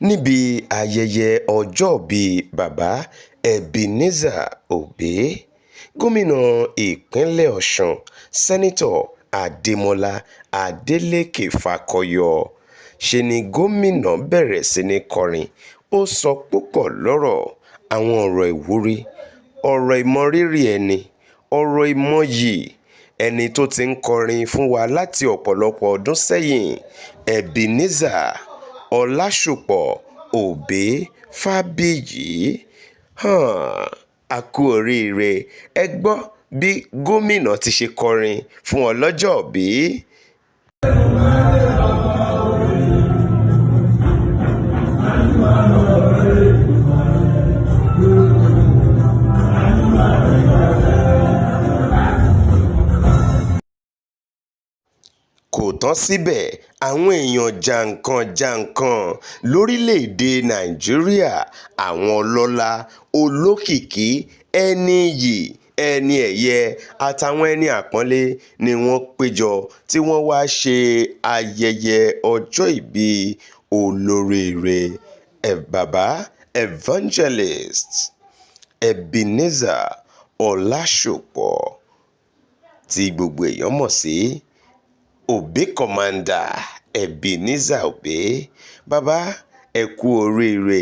níbi ayẹyẹ ọjọ́òbí Baba Ebenezer Obey. Gómìnà ìpínlẹ̀ Ọ̀ṣun Sẹ́nitọ̀ Ademola Adeleke fakọyọ. Ṣe ni gómìnà bẹ̀rẹ̀ sí ní kọrin. Ó sọ púpọ̀ lọ́rọ̀, àwọn ọ̀rọ̀ ìwúrí, ọ̀rọ̀ ìmọrírì ẹni, ọ̀rọ̀ ìmọyì ẹni tó ti ń kọrin fún wa láti ọ̀pọ̀lọpọ̀ ọdún sẹ́yìn, Ebenezer Ọlásùpọ̀ Obey Fábíyì. A kú oríire. Ẹ gbọ́ bí gómìnà ti ṣe kọrin fún ọlọ́jọ́òbí. Kò tán síbẹ̀, àwọn èèyàn jàǹkàn-jàǹkàn lórílẹ̀‐èdè Nàìjíríà, àwọn ọlọ́lá, olókìkí, ẹni iyì, ẹni ẹ̀yẹ àtàwọn ẹni àpọ́nlé ni wọ́n péjọ tí wọ́n wá ṣe ayẹyẹ ọjọ́ ìbí olóríire Baba Evangelist Ebenezer Ọlásùpọ̀ tí gbogbo èèyàn mọ̀ sí Obey Commander Ebenezer Obey. Bàbá, ẹ kú oríire.